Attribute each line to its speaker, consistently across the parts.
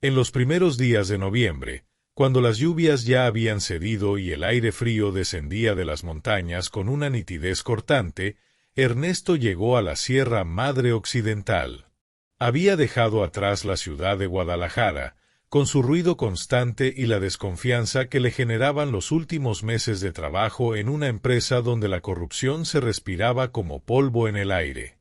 Speaker 1: En los primeros días de noviembre, cuando las lluvias ya habían cedido y el aire frío descendía de las montañas con una nitidez cortante, Ernesto llegó a la Sierra Madre Occidental. Había dejado atrás la ciudad de Guadalajara, con su ruido constante y la desconfianza que le generaban los últimos meses de trabajo en una empresa donde la corrupción se respiraba como polvo en el aire.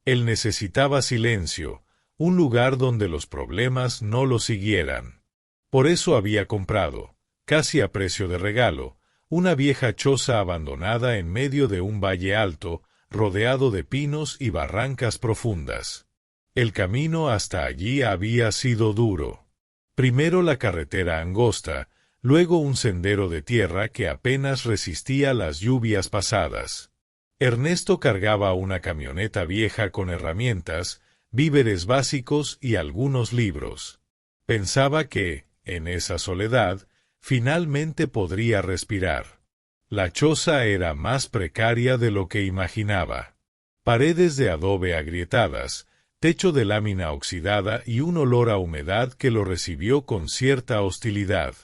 Speaker 1: Él necesitaba silencio, un lugar donde los problemas no lo siguieran. Por eso había comprado, casi a precio de regalo, una vieja choza abandonada en medio de un valle alto, rodeado de pinos y barrancas profundas. El camino hasta allí había sido duro. Primero la carretera angosta, luego un sendero de tierra que apenas resistía las lluvias pasadas. Ernesto cargaba una camioneta vieja con herramientas, víveres básicos y algunos libros. Pensaba que, en esa soledad, finalmente podría respirar. La choza era más precaria de lo que imaginaba. Paredes de adobe agrietadas, techo de lámina oxidada y un olor a humedad que lo recibió con cierta hostilidad.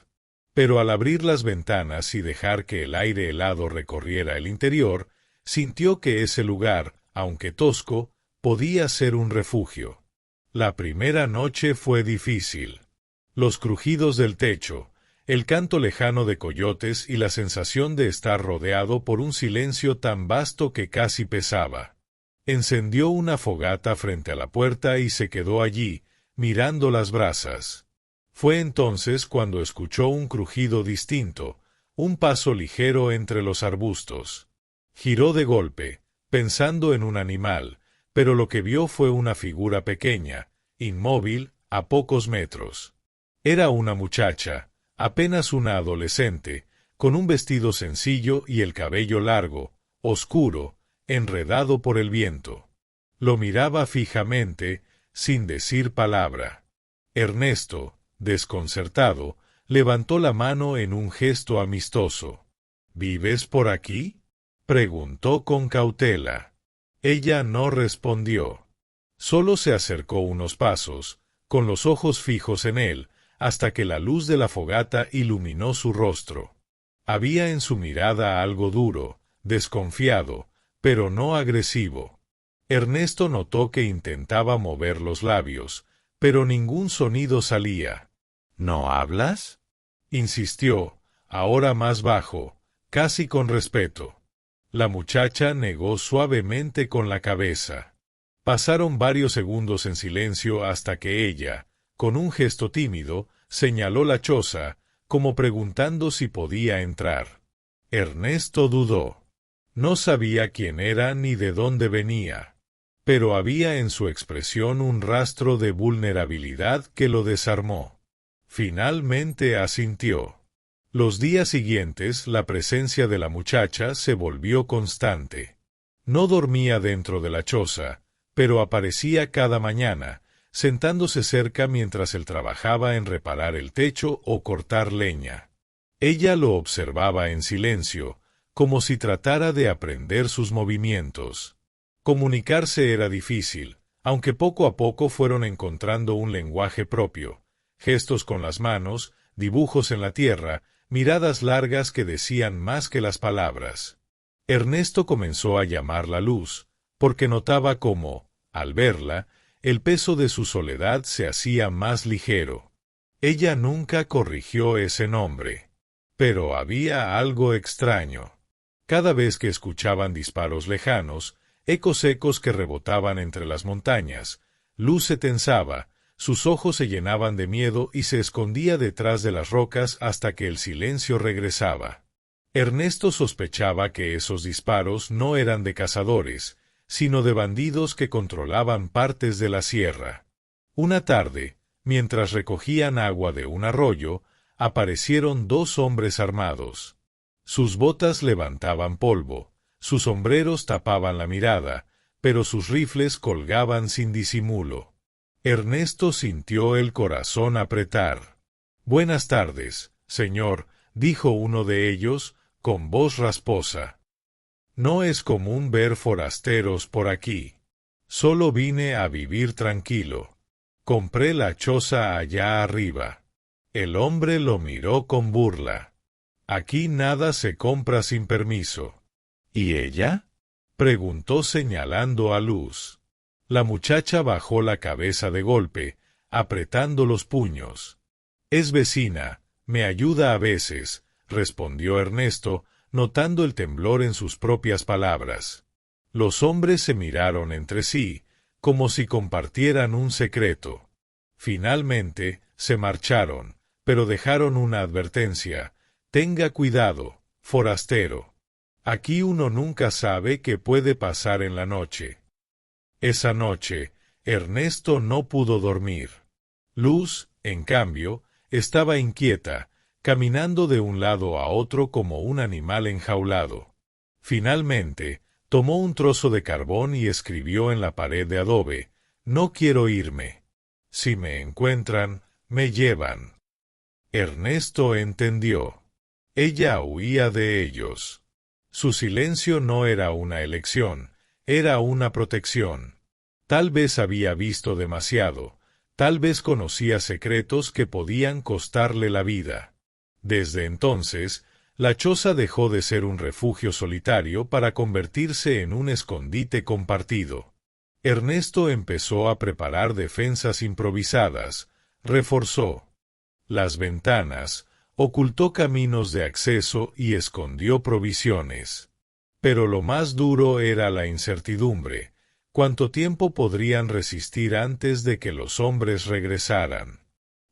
Speaker 1: Pero al abrir las ventanas y dejar que el aire helado recorriera el interior, sintió que ese lugar, aunque tosco, podía ser un refugio. La primera noche fue difícil. Los crujidos del techo, el canto lejano de coyotes y la sensación de estar rodeado por un silencio tan vasto que casi pesaba. Encendió una fogata frente a la puerta y se quedó allí, mirando las brasas. Fue entonces cuando escuchó un crujido distinto, un paso ligero entre los arbustos. Giró de golpe, pensando en un animal, pero lo que vio fue una figura pequeña, inmóvil, a pocos metros. Era una muchacha, apenas una adolescente, con un vestido sencillo y el cabello largo, oscuro, enredado por el viento. Lo miraba fijamente, sin decir palabra. Ernesto, desconcertado, levantó la mano en un gesto amistoso. —¿Vives por aquí? —preguntó con cautela. Ella no respondió. Solo se acercó unos pasos, con los ojos fijos en él, hasta que la luz de la fogata iluminó su rostro. Había en su mirada algo duro, desconfiado, pero no agresivo. Ernesto notó que intentaba mover los labios, pero ningún sonido salía. —¿No hablas? —insistió, ahora más bajo, casi con respeto. La muchacha negó suavemente con la cabeza. Pasaron varios segundos en silencio hasta que ella, con un gesto tímido, señaló la choza, como preguntando si podía entrar. Ernesto dudó. No sabía quién era ni de dónde venía, pero había en su expresión un rastro de vulnerabilidad que lo desarmó. Finalmente asintió. Los días siguientes la presencia de la muchacha se volvió constante. No dormía dentro de la choza, pero aparecía cada mañana, sentándose cerca mientras él trabajaba en reparar el techo o cortar leña. Ella lo observaba en silencio, como si tratara de aprender sus movimientos. Comunicarse era difícil, aunque poco a poco fueron encontrando un lenguaje propio, gestos con las manos, dibujos en la tierra, miradas largas que decían más que las palabras. Ernesto comenzó a llamar la luz, porque notaba cómo, al verla, el peso de su soledad se hacía más ligero. Ella nunca corrigió ese nombre. Pero había algo extraño. Cada vez que escuchaban disparos lejanos, ecos secos que rebotaban entre las montañas, Luz se tensaba, sus ojos se llenaban de miedo y se escondía detrás de las rocas hasta que el silencio regresaba. Ernesto sospechaba que esos disparos no eran de cazadores, sino de bandidos que controlaban partes de la sierra. Una tarde, mientras recogían agua de un arroyo, aparecieron dos hombres armados. Sus botas levantaban polvo, sus sombreros tapaban la mirada, pero sus rifles colgaban sin disimulo. Ernesto sintió el corazón apretar. —Buenas tardes, señor —dijo uno de ellos, con voz rasposa—. No es común ver forasteros por aquí. Solo vine a vivir tranquilo. Compré la choza allá arriba. El hombre lo miró con burla. Aquí nada se compra sin permiso. ¿Y ella? Preguntó señalando a Luz. La muchacha bajó la cabeza de golpe, apretando los puños. Es vecina, me ayuda a veces, respondió Ernesto, notando el temblor en sus propias palabras. Los hombres se miraron entre sí, como si compartieran un secreto. Finalmente, se marcharon, pero dejaron una advertencia. Tenga cuidado, forastero. Aquí uno nunca sabe qué puede pasar en la noche. Esa noche, Ernesto no pudo dormir. Luz, en cambio, estaba inquieta, caminando de un lado a otro como un animal enjaulado. Finalmente, tomó un trozo de carbón y escribió en la pared de adobe: «No quiero irme. Si me encuentran, me llevan». Ernesto entendió. Ella huía de ellos. Su silencio no era una elección, era una protección. Tal vez había visto demasiado, tal vez conocía secretos que podían costarle la vida. Desde entonces, la choza dejó de ser un refugio solitario para convertirse en un escondite compartido. Ernesto empezó a preparar defensas improvisadas, reforzó las ventanas, ocultó caminos de acceso y escondió provisiones. Pero lo más duro era la incertidumbre. ¿Cuánto tiempo podrían resistir antes de que los hombres regresaran?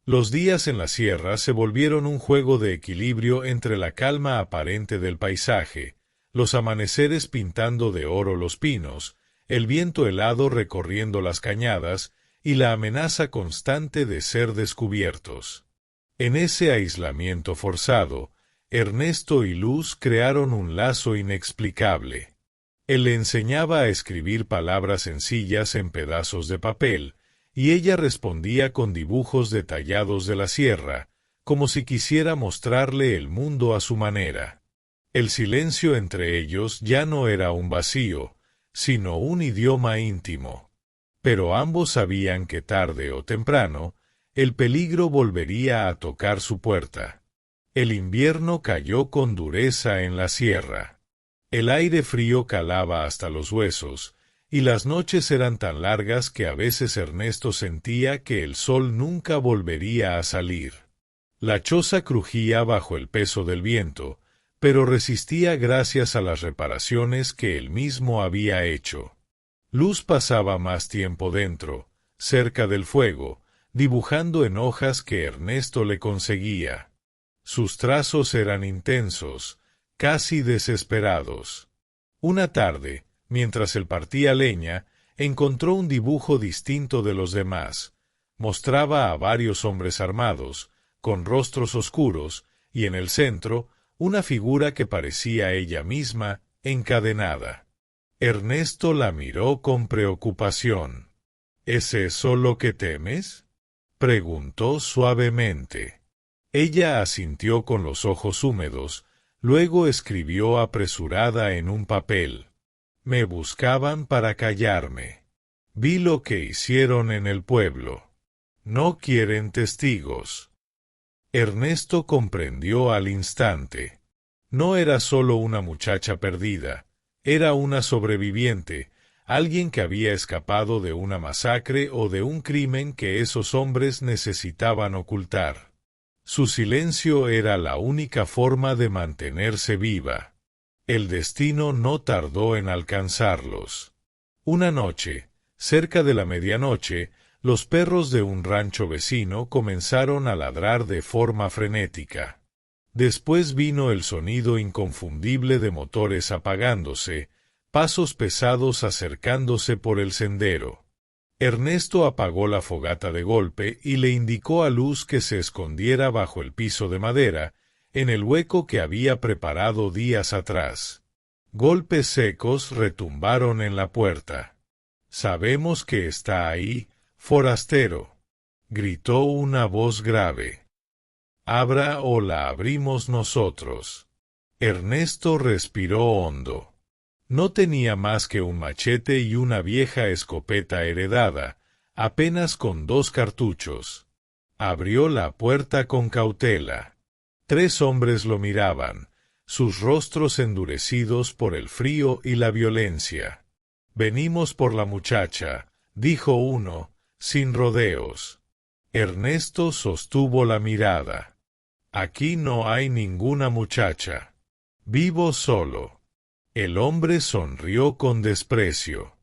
Speaker 1: Los días en la sierra se volvieron un juego de equilibrio entre la calma aparente del paisaje, los amaneceres pintando de oro los pinos, el viento helado recorriendo las cañadas y la amenaza constante de ser descubiertos. En ese aislamiento forzado, Ernesto y Luz crearon un lazo inexplicable. Él le enseñaba a escribir palabras sencillas en pedazos de papel, y ella respondía con dibujos detallados de la sierra, como si quisiera mostrarle el mundo a su manera. El silencio entre ellos ya no era un vacío, sino un idioma íntimo. Pero ambos sabían que tarde o temprano, el peligro volvería a tocar su puerta. El invierno cayó con dureza en la sierra. El aire frío calaba hasta los huesos, y las noches eran tan largas que a veces Ernesto sentía que el sol nunca volvería a salir. La choza crujía bajo el peso del viento, pero resistía gracias a las reparaciones que él mismo había hecho. Luz pasaba más tiempo dentro, cerca del fuego, dibujando en hojas que Ernesto le conseguía. Sus trazos eran intensos, casi desesperados. Una tarde, mientras él partía leña, encontró un dibujo distinto de los demás. Mostraba a varios hombres armados, con rostros oscuros, y en el centro, una figura que parecía ella misma, encadenada. Ernesto la miró con preocupación. ¿Es eso lo que temes?, preguntó suavemente. Ella asintió con los ojos húmedos, luego escribió apresurada en un papel: «Me buscaban para callarme. Vi lo que hicieron en el pueblo. No quieren testigos». Ernesto comprendió al instante. No era solo una muchacha perdida, era una sobreviviente, alguien que había escapado de una masacre o de un crimen que esos hombres necesitaban ocultar. Su silencio era la única forma de mantenerse viva. El destino no tardó en alcanzarlos. Una noche, cerca de la medianoche, los perros de un rancho vecino comenzaron a ladrar de forma frenética. Después vino el sonido inconfundible de motores apagándose, pasos pesados acercándose por el sendero. Ernesto apagó la fogata de golpe y le indicó a Luz que se escondiera bajo el piso de madera, en el hueco que había preparado días atrás. Golpes secos retumbaron en la puerta. «Sabemos que está ahí, forastero», gritó una voz grave. «Abra o la abrimos nosotros». Ernesto respiró hondo. No tenía más que un machete y una vieja escopeta heredada, apenas con 2 cartuchos. Abrió la puerta con cautela. 3 hombres lo miraban, sus rostros endurecidos por el frío y la violencia. «Venimos por la muchacha», dijo uno, sin rodeos. Ernesto sostuvo la mirada. «Aquí no hay ninguna muchacha. Vivo solo». El hombre sonrió con desprecio.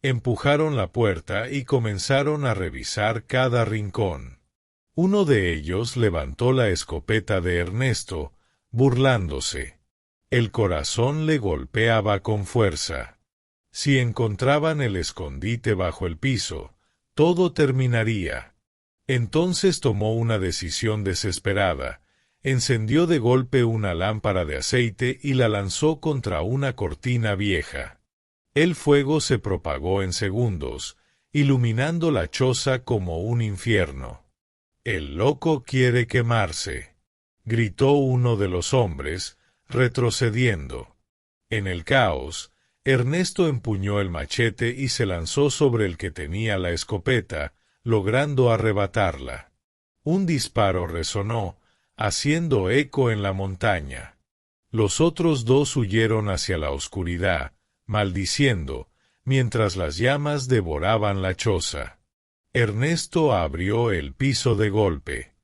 Speaker 1: Empujaron la puerta y comenzaron a revisar cada rincón. Uno de ellos levantó la escopeta de Ernesto, burlándose. El corazón le golpeaba con fuerza. Si encontraban el escondite bajo el piso, todo terminaría. Entonces tomó una decisión desesperada. Encendió de golpe una lámpara de aceite y la lanzó contra una cortina vieja. El fuego se propagó en segundos, iluminando la choza como un infierno. «El loco quiere quemarse», gritó uno de los hombres, retrocediendo. En el caos, Ernesto empuñó el machete y se lanzó sobre el que tenía la escopeta, logrando arrebatarla. Un disparo resonó, haciendo eco en la montaña. Los otros 2 huyeron hacia la oscuridad, maldiciendo, mientras las llamas devoraban la choza. Ernesto abrió el piso de golpe.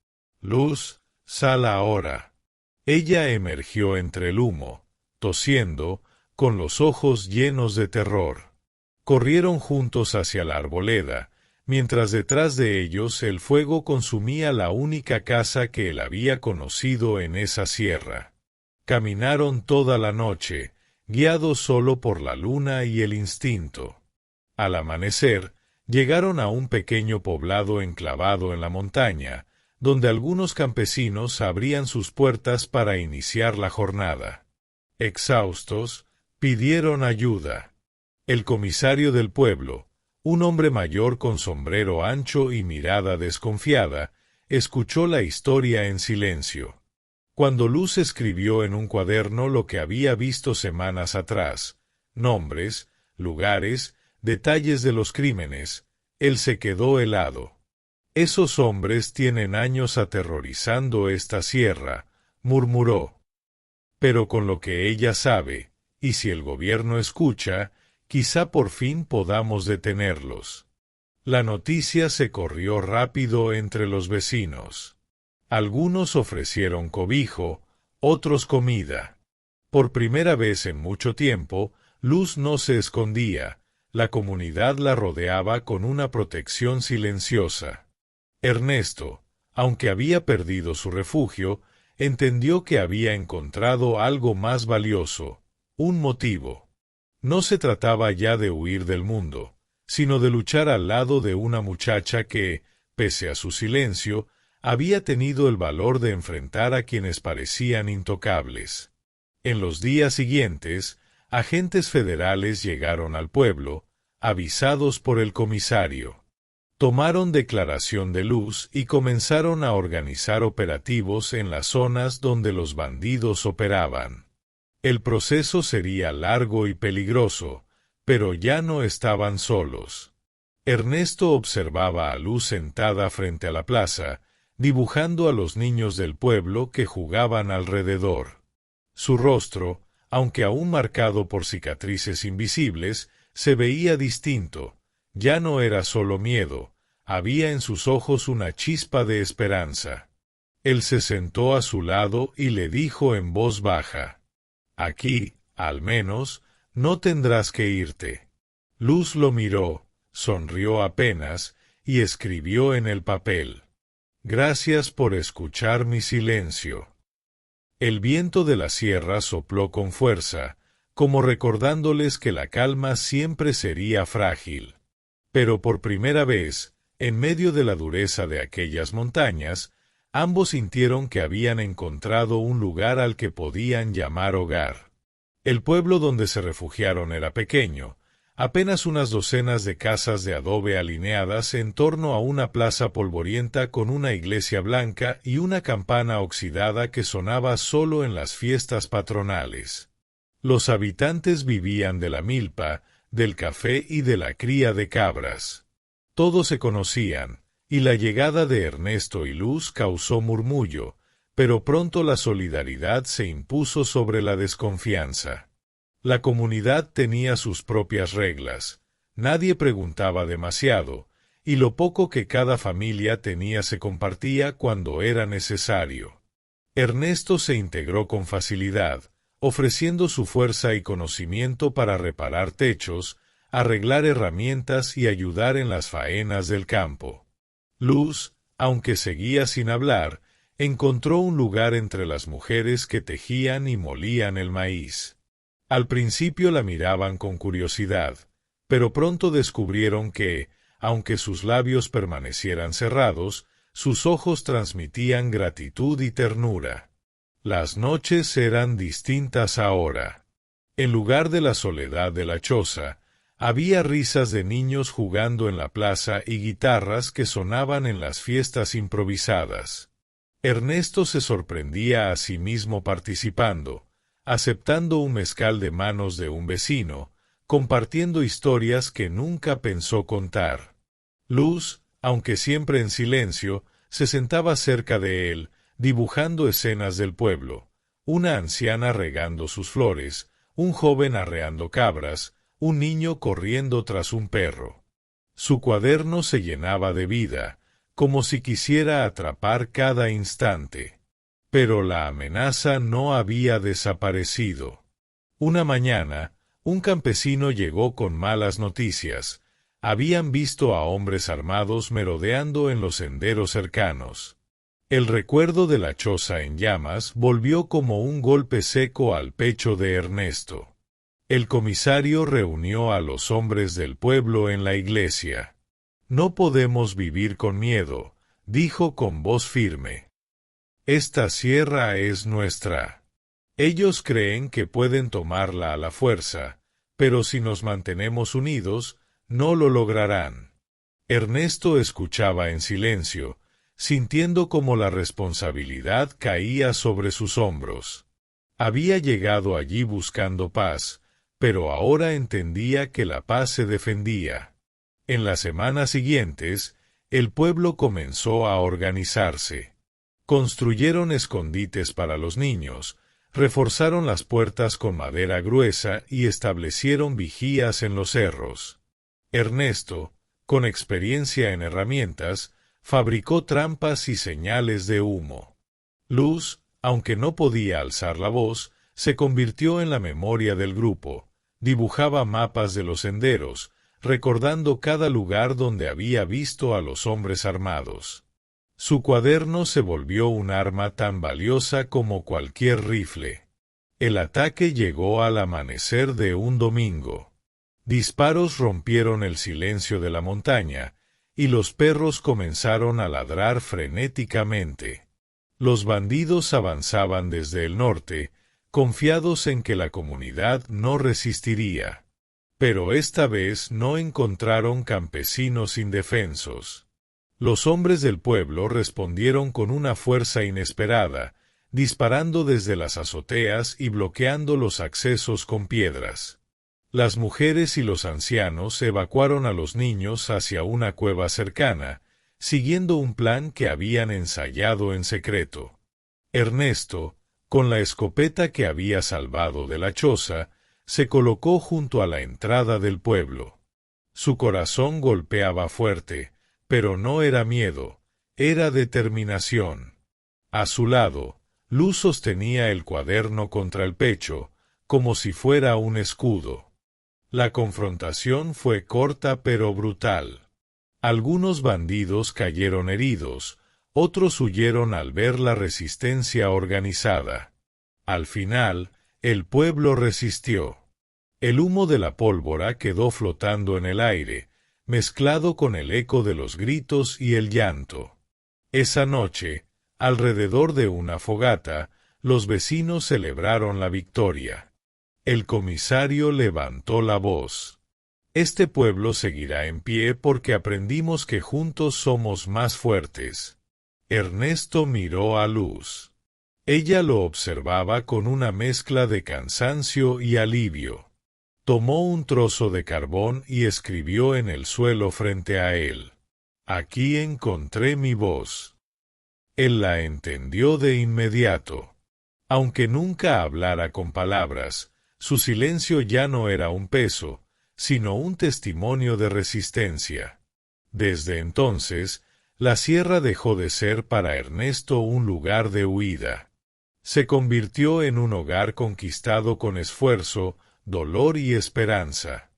Speaker 1: «Luz, sal ahora». Ella emergió entre el humo, tosiendo, con los ojos llenos de terror. Corrieron juntos hacia la arboleda, mientras detrás de ellos el fuego consumía la única casa que él había conocido en esa sierra. Caminaron toda la noche, guiados solo por la luna y el instinto. Al amanecer, llegaron a un pequeño poblado enclavado en la montaña, donde algunos campesinos abrían sus puertas para iniciar la jornada. Exhaustos, pidieron ayuda. El comisario del pueblo, un hombre mayor con sombrero ancho y mirada desconfiada, escuchó la historia en silencio. Cuando Luz escribió en un cuaderno lo que había visto semanas atrás, nombres, lugares, detalles de los crímenes, él se quedó helado. «Esos hombres tienen años aterrorizando esta sierra», murmuró. «Pero con lo que ella sabe, y si el gobierno escucha, quizá por fin podamos detenerlos». La noticia se corrió rápido entre los vecinos. Algunos ofrecieron cobijo, otros comida. Por primera vez en mucho tiempo, Luz no se escondía, la comunidad la rodeaba con una protección silenciosa. Ernesto, aunque había perdido su refugio, entendió que había encontrado algo más valioso, un motivo. No se trataba ya de huir del mundo, sino de luchar al lado de una muchacha que, pese a su silencio, había tenido el valor de enfrentar a quienes parecían intocables. En los días siguientes, agentes federales llegaron al pueblo, avisados por el comisario. Tomaron declaración de Luz y comenzaron a organizar operativos en las zonas donde los bandidos operaban. El proceso sería largo y peligroso, pero ya no estaban solos. Ernesto observaba a Luz sentada frente a la plaza, dibujando a los niños del pueblo que jugaban alrededor. Su rostro, aunque aún marcado por cicatrices invisibles, se veía distinto. Ya no era solo miedo, había en sus ojos una chispa de esperanza. Él se sentó a su lado y le dijo en voz baja: «Aquí, al menos, no tendrás que irte». Luz lo miró, sonrió apenas, y escribió en el papel: «Gracias por escuchar mi silencio». El viento de la sierra sopló con fuerza, como recordándoles que la calma siempre sería frágil. Pero por primera vez, en medio de la dureza de aquellas montañas, ambos sintieron que habían encontrado un lugar al que podían llamar hogar. El pueblo donde se refugiaron era pequeño, apenas unas docenas de casas de adobe alineadas en torno a una plaza polvorienta con una iglesia blanca y una campana oxidada que sonaba solo en las fiestas patronales. Los habitantes vivían de la milpa, del café y de la cría de cabras. Todos se conocían, y la llegada de Ernesto y Luz causó murmullo, pero pronto la solidaridad se impuso sobre la desconfianza. La comunidad tenía sus propias reglas, nadie preguntaba demasiado, y lo poco que cada familia tenía se compartía cuando era necesario. Ernesto se integró con facilidad, ofreciendo su fuerza y conocimiento para reparar techos, arreglar herramientas y ayudar en las faenas del campo. Luz, aunque seguía sin hablar, encontró un lugar entre las mujeres que tejían y molían el maíz. Al principio la miraban con curiosidad, pero pronto descubrieron que, aunque sus labios permanecieran cerrados, sus ojos transmitían gratitud y ternura. Las noches eran distintas ahora. En lugar de la soledad de la choza, había risas de niños jugando en la plaza y guitarras que sonaban en las fiestas improvisadas. Ernesto se sorprendía a sí mismo participando, aceptando un mezcal de manos de un vecino, compartiendo historias que nunca pensó contar. Luz, aunque siempre en silencio, se sentaba cerca de él, dibujando escenas del pueblo, una anciana regando sus flores, un joven arreando cabras, un niño corriendo tras un perro. Su cuaderno se llenaba de vida, como si quisiera atrapar cada instante. Pero la amenaza no había desaparecido. Una mañana, un campesino llegó con malas noticias. Habían visto a hombres armados merodeando en los senderos cercanos. El recuerdo de la choza en llamas volvió como un golpe seco al pecho de Ernesto. El comisario reunió a los hombres del pueblo en la iglesia. «No podemos vivir con miedo», dijo con voz firme. «Esta sierra es nuestra. Ellos creen que pueden tomarla a la fuerza, pero si nos mantenemos unidos, no lo lograrán». Ernesto escuchaba en silencio, sintiendo como la responsabilidad caía sobre sus hombros. Había llegado allí buscando paz, pero ahora entendía que la paz se defendía. En las semanas siguientes, el pueblo comenzó a organizarse. Construyeron escondites para los niños, reforzaron las puertas con madera gruesa y establecieron vigías en los cerros. Ernesto, con experiencia en herramientas, fabricó trampas y señales de humo. Luz, aunque no podía alzar la voz, se convirtió en la memoria del grupo. Dibujaba mapas de los senderos, recordando cada lugar donde había visto a los hombres armados. Su cuaderno se volvió un arma tan valiosa como cualquier rifle. El ataque llegó al amanecer de un domingo. Disparos rompieron el silencio de la montaña, y los perros comenzaron a ladrar frenéticamente. Los bandidos avanzaban desde el norte, confiados en que la comunidad no resistiría. Pero esta vez no encontraron campesinos indefensos. Los hombres del pueblo respondieron con una fuerza inesperada, disparando desde las azoteas y bloqueando los accesos con piedras. Las mujeres y los ancianos evacuaron a los niños hacia una cueva cercana, siguiendo un plan que habían ensayado en secreto. Ernesto, con la escopeta que había salvado de la choza, se colocó junto a la entrada del pueblo. Su corazón golpeaba fuerte, pero no era miedo, era determinación. A su lado, Luz sostenía el cuaderno contra el pecho, como si fuera un escudo. La confrontación fue corta pero brutal. Algunos bandidos cayeron heridos, otros huyeron al ver la resistencia organizada. Al final, el pueblo resistió. El humo de la pólvora quedó flotando en el aire, mezclado con el eco de los gritos y el llanto. Esa noche, alrededor de una fogata, los vecinos celebraron la victoria. El comisario levantó la voz. «Este pueblo seguirá en pie porque aprendimos que juntos somos más fuertes». Ernesto miró a Luz. Ella lo observaba con una mezcla de cansancio y alivio. Tomó un trozo de carbón y escribió en el suelo frente a él. Aquí encontré mi voz. Él la entendió de inmediato. Aunque nunca hablara con palabras, su silencio ya no era un peso, sino un testimonio de resistencia. Desde entonces, la sierra dejó de ser para Ernesto un lugar de huida. Se convirtió en un hogar conquistado con esfuerzo, dolor y esperanza.